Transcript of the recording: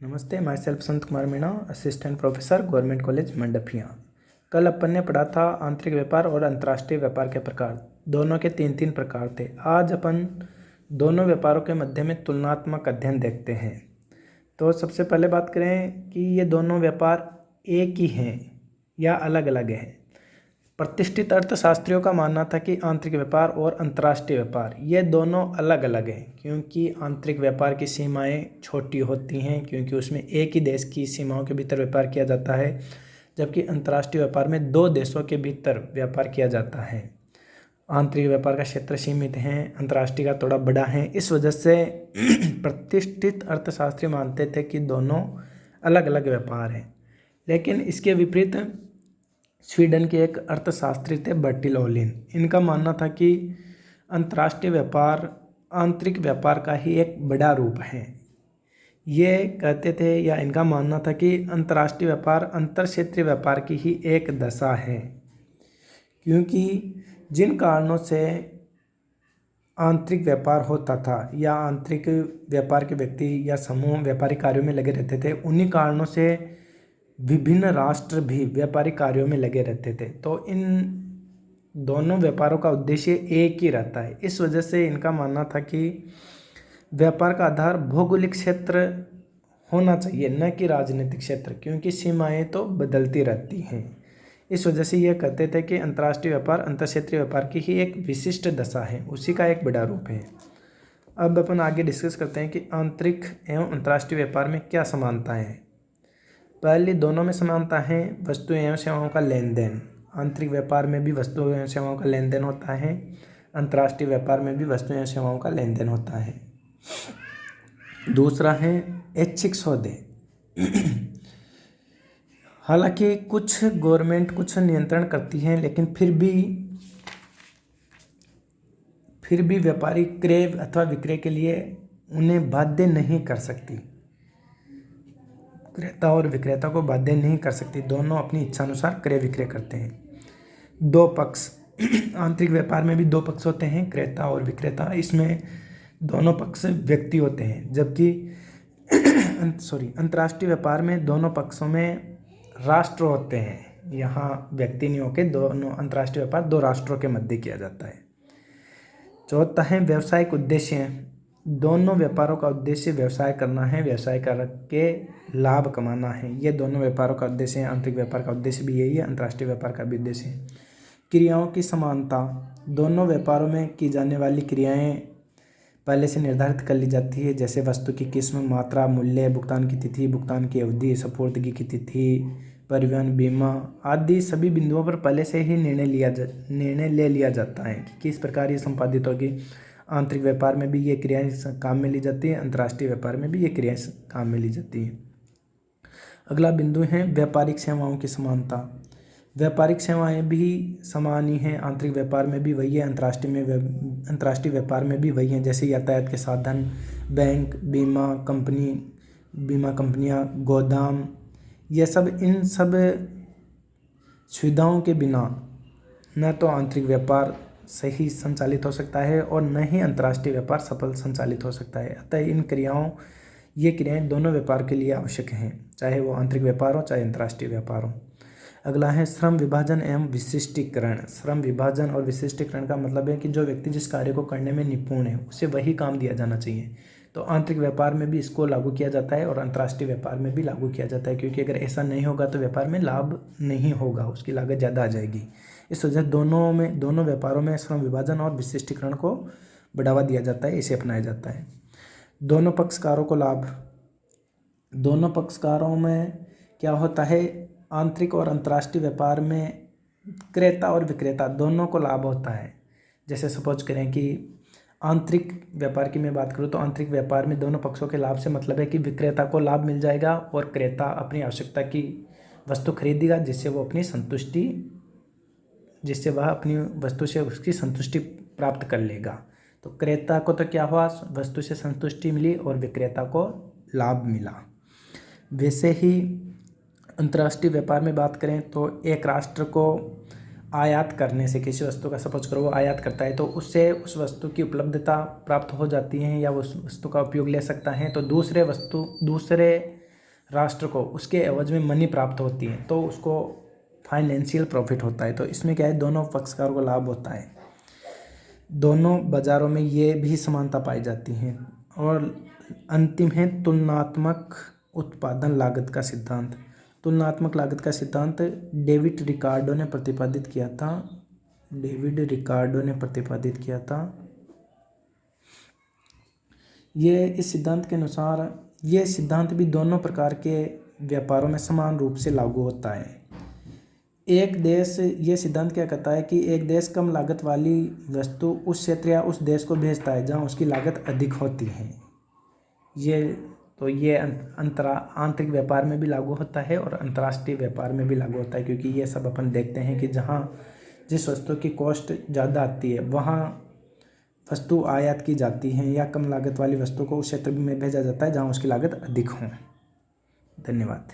नमस्ते, my self Sant Kumar Meena, assistant professor, government college Mandapiya. कल अपन ने पढ़ा था आंतरिक व्यापार और अंतर्राष्ट्रीय व्यापार के प्रकार। दोनों के तीन तीन प्रकार थे। आज अपन दोनों व्यापारों के मध्य में तुलनात्मक अध्ययन देखते हैं। तो सबसे पहले बात करें कि ये दोनों व्यापार एक ही हैं या अलग अलग हैं। प्रतिष्ठित अर्थशास्त्रियों का मानना था कि आंतरिक व्यापार और अंतर्राष्ट्रीय व्यापार ये दोनों अलग अलग हैं, क्योंकि आंतरिक व्यापार की सीमाएं छोटी होती हैं, क्योंकि उसमें एक ही देश की सीमाओं के भीतर व्यापार किया जाता है, जबकि अंतर्राष्ट्रीय व्यापार में दो देशों के भीतर व्यापार किया जाता है। आंतरिक व्यापार का क्षेत्र सीमित है, अंतर्राष्ट्रीय का थोड़ा बड़ा है। इस वजह से प्रतिष्ठित अर्थशास्त्री मानते थे कि दोनों अलग अलग व्यापार हैं। लेकिन इसके विपरीत स्वीडन के एक अर्थशास्त्री थे बर्टिल ओलिन। इनका मानना था कि अंतर्राष्ट्रीय व्यापार आंतरिक व्यापार का ही एक बड़ा रूप है। ये कहते थे या इनका मानना था कि अंतर्राष्ट्रीय व्यापार अंतर क्षेत्रीय व्यापार की ही एक दशा है, क्योंकि जिन कारणों से आंतरिक व्यापार होता था या आंतरिक व्यापार के व्यक्ति या समूह व्यापारिक कार्यों में लगे रहते थे, उन्हीं कारणों से विभिन्न राष्ट्र भी व्यापारिक कार्यों में लगे रहते थे। तो इन दोनों व्यापारों का उद्देश्य एक ही रहता है। इस वजह से इनका मानना था कि व्यापार का आधार भौगोलिक क्षेत्र होना चाहिए, न कि राजनीतिक क्षेत्र, क्योंकि सीमाएं तो बदलती रहती हैं। इस वजह से यह कहते थे कि अंतर्राष्ट्रीय व्यापार अंतर्क्षेत्रीय व्यापार की ही एक विशिष्ट दशा है, उसी का एक बड़ा रूप है। अब अपन आगे डिस्कस करते हैं कि आंतरिक एवं अंतर्राष्ट्रीय व्यापार में क्या समानताएं हैं। पहली, दोनों में समानता है वस्तु एवं सेवाओं का लेन देन। आंतरिक व्यापार में भी वस्तु एवं सेवाओं का लेन देन होता है, अंतर्राष्ट्रीय व्यापार में भी वस्तु एवं सेवाओं का लेन देन होता है। दूसरा है ऐच्छिक सौदे। हालांकि कुछ गवर्नमेंट कुछ नियंत्रण करती है, लेकिन फिर भी व्यापारी क्रय अथवा विक्रय के लिए उन्हें बाध्य नहीं कर सकती। क्रेता और विक्रेता को बाध्य नहीं कर सकती, दोनों अपनी इच्छा अनुसार क्रय विक्रय करते हैं। दो पक्ष, आंतरिक व्यापार में भी दो पक्ष होते हैं, क्रेता और विक्रेता। इसमें दोनों पक्ष व्यक्ति होते हैं, जबकि अंतर्राष्ट्रीय व्यापार में दोनों पक्षों में राष्ट्र होते हैं। यहाँ व्यक्ति नहीं होकर दोनों अंतर्राष्ट्रीय व्यापार दो राष्ट्रों के मध्य किया जाता है। चौथा है व्यावसायिक उद्देश्य। दोनों व्यापारों का उद्देश्य व्यवसाय करना है, व्यवसाय करके लाभ कमाना है। ये दोनों व्यापारों का उद्देश्य है। आंतरिक व्यापार का उद्देश्य भी यही है, अंतर्राष्ट्रीय व्यापार का भी उद्देश्य है। क्रियाओं की समानता। दोनों व्यापारों में की जाने वाली क्रियाएं पहले से निर्धारित कर ली जाती है, जैसे वस्तु की किस्म, मात्रा, मूल्य, भुगतान की तिथि, भुगतान की अवधि, सपुर्दगी की तिथि, परिवहन, बीमा आदि सभी बिंदुओं पर पहले से ही निर्णय ले लिया जाता है कि किस प्रकार ये संपादित होगी। आंतरिक व्यापार में भी ये क्रियाएं काम में ली जाती है, अंतर्राष्ट्रीय व्यापार में भी ये क्रियाएं काम में ली जाती है। अगला बिंदु है व्यापारिक सेवाओं की समानता। व्यापारिक सेवाएं भी समान ही हैं, आंतरिक व्यापार में भी वही है, अंतर्राष्ट्रीय व्यापार में भी वही हैं, जैसे यातायात के साधन, बैंक, बीमा कंपनियां, गोदाम, ये सब। इन सब सुविधाओं के बिना न तो आंतरिक व्यापार सही संचालित हो सकता है और न ही अंतर्राष्ट्रीय व्यापार सफल संचालित हो सकता है। अतः ये क्रियाएं दोनों व्यापार के लिए आवश्यक हैं, चाहे वो आंतरिक व्यापार हो चाहे अंतर्राष्ट्रीय व्यापार हो। अगला है श्रम विभाजन एवं विशिष्टीकरण। श्रम विभाजन और विशिष्टीकरण का मतलब है कि जो व्यक्ति जिस कार्य को करने में निपुण है उसे वही काम दिया जाना चाहिए। तो आंतरिक व्यापार में भी इसको लागू किया जाता है और अंतर्राष्ट्रीय व्यापार में भी लागू किया जाता है, क्योंकि अगर ऐसा नहीं होगा तो व्यापार में लाभ नहीं होगा, उसकी लागत ज़्यादा आ जाएगी। इस वजह दोनों व्यापारों में श्रम विभाजन और विशिष्टीकरण को बढ़ावा दिया जाता है, इसे अपनाया जाता है। दोनों पक्षकारों को लाभ। दोनों पक्षकारों में क्या होता है, आंतरिक और अंतर्राष्ट्रीय व्यापार में क्रेता और विक्रेता दोनों को लाभ होता है। जैसे सपोज करें कि आंतरिक व्यापार की मैं बात करूँ तो आंतरिक व्यापार में दोनों पक्षों के लाभ से मतलब है कि विक्रेता को लाभ मिल जाएगा और क्रेता अपनी आवश्यकता की वस्तु खरीदेगा, जिससे वह अपनी वस्तु से उसकी संतुष्टि प्राप्त कर लेगा। तो क्रेता को तो क्या हुआ, वस्तु से संतुष्टि मिली और विक्रेता को लाभ मिला। वैसे ही अंतर्राष्ट्रीय व्यापार में बात करें तो एक राष्ट्र को आयात करने से, किसी वस्तु का सपोज करो वो आयात करता है तो उससे उस वस्तु की उपलब्धता प्राप्त हो जाती है या उस वस्तु का उपयोग ले सकता है, तो दूसरे राष्ट्र को उसके एवज में मनी प्राप्त होती है तो उसको फाइनेंशियल प्रॉफिट होता है। तो इसमें क्या है, दोनों पक्षकारों को लाभ होता है। दोनों बाजारों में ये भी समानता पाई जाती है। और अंतिम है तुलनात्मक उत्पादन लागत का सिद्धांत। तुलनात्मक लागत का सिद्धांत डेविड रिकार्डो ने प्रतिपादित किया था। ये इस सिद्धांत के अनुसार ये सिद्धांत भी दोनों प्रकार के व्यापारों में समान रूप से लागू होता है। ये सिद्धांत क्या कहता है कि एक देश कम लागत वाली वस्तु उस क्षेत्र या उस देश को भेजता है जहां उसकी लागत अधिक होती है। ये आंतरिक व्यापार में भी लागू होता है और अंतर्राष्ट्रीय व्यापार में भी लागू होता है, क्योंकि ये सब अपन देखते हैं कि जिस वस्तु की कॉस्ट ज़्यादा आती है वहाँ वस्तु आयात की जाती है या कम लागत वाली वस्तु को उस क्षेत्र में भेजा जाता है जहाँ उसकी लागत अधिक हो। धन्यवाद।